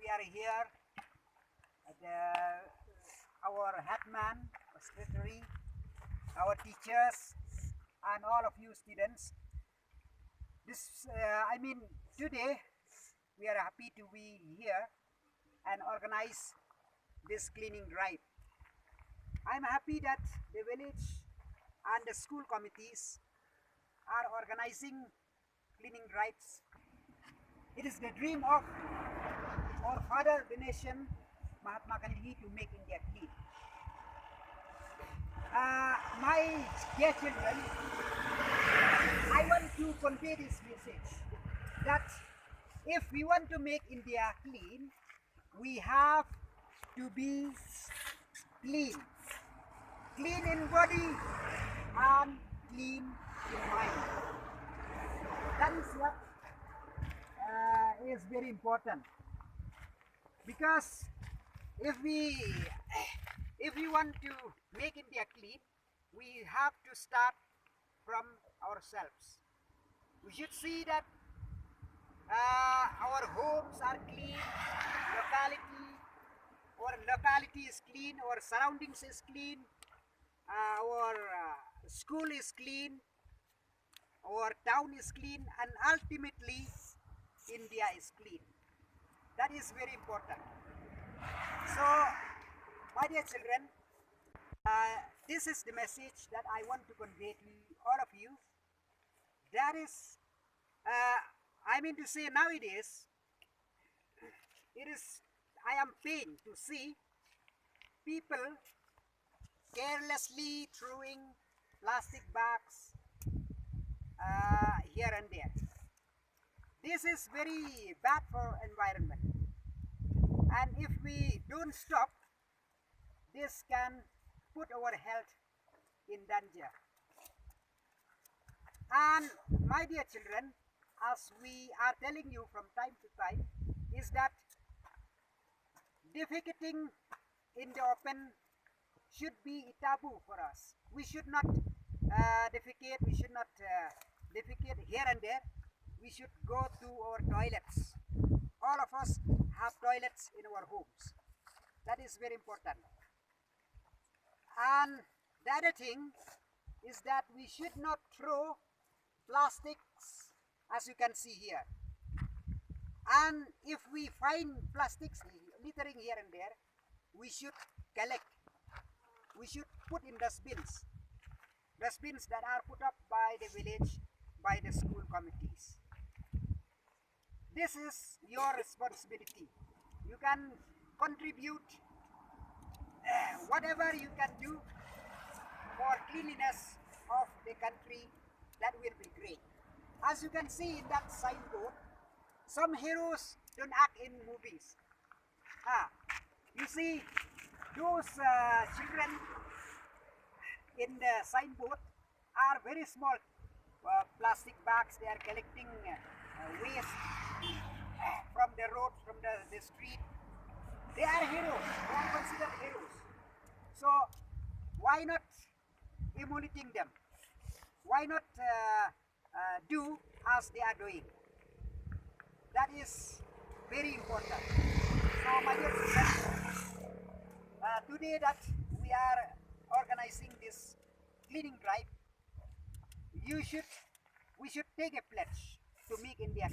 we are here at our headman, our secretary, our teachers, and all of you students. Today we are happy to be here and organize this cleaning drive. I'm happy that the village and the school committees are organizing cleaning drives. It is the dream of our father, the nation, Mahatma Gandhi, to make India clean. My dear children, I want to convey this message that if we want to make India clean, we have to be clean. Clean in body and clean in mind. That is what is very important, because if we want to make India clean, we have to start from ourselves. We should see that our homes are clean, our locality is clean, our surroundings is clean, our school is clean, our town is clean, and ultimately India is clean. That is very important. So, my dear children, this is the message that I want to convey to all of you. That is, to say nowadays, I am pained to see people carelessly throwing plastic bags here and there. This is very bad for environment, and if we don't stop, this can put our health in danger. And my dear children, as we are telling you from time to time, is that defecating in the open should be a taboo for us. We should not defecate, we should not defecate here and there. We should go to our toilets. All of us have toilets in our homes. That is very important. And the other thing is that we should not throw plastics, as you can see here. And if we find plastics littering here and there, we should collect. We should put in dustbins that are put up by the village, by the school committees. This is your responsibility. You can contribute whatever you can do for cleanliness of the country. That will be great. As you can see in that signboard, some heroes don't act in movies. You see those children in the signboard are very small plastic bags. They are collecting waste from the road, from the street. They are heroes. They are considered heroes. So why not emulating them? Why not do as they are doing? That is very important. So my dear friends, today that we are organizing this cleaning drive, we should take a pledge to make India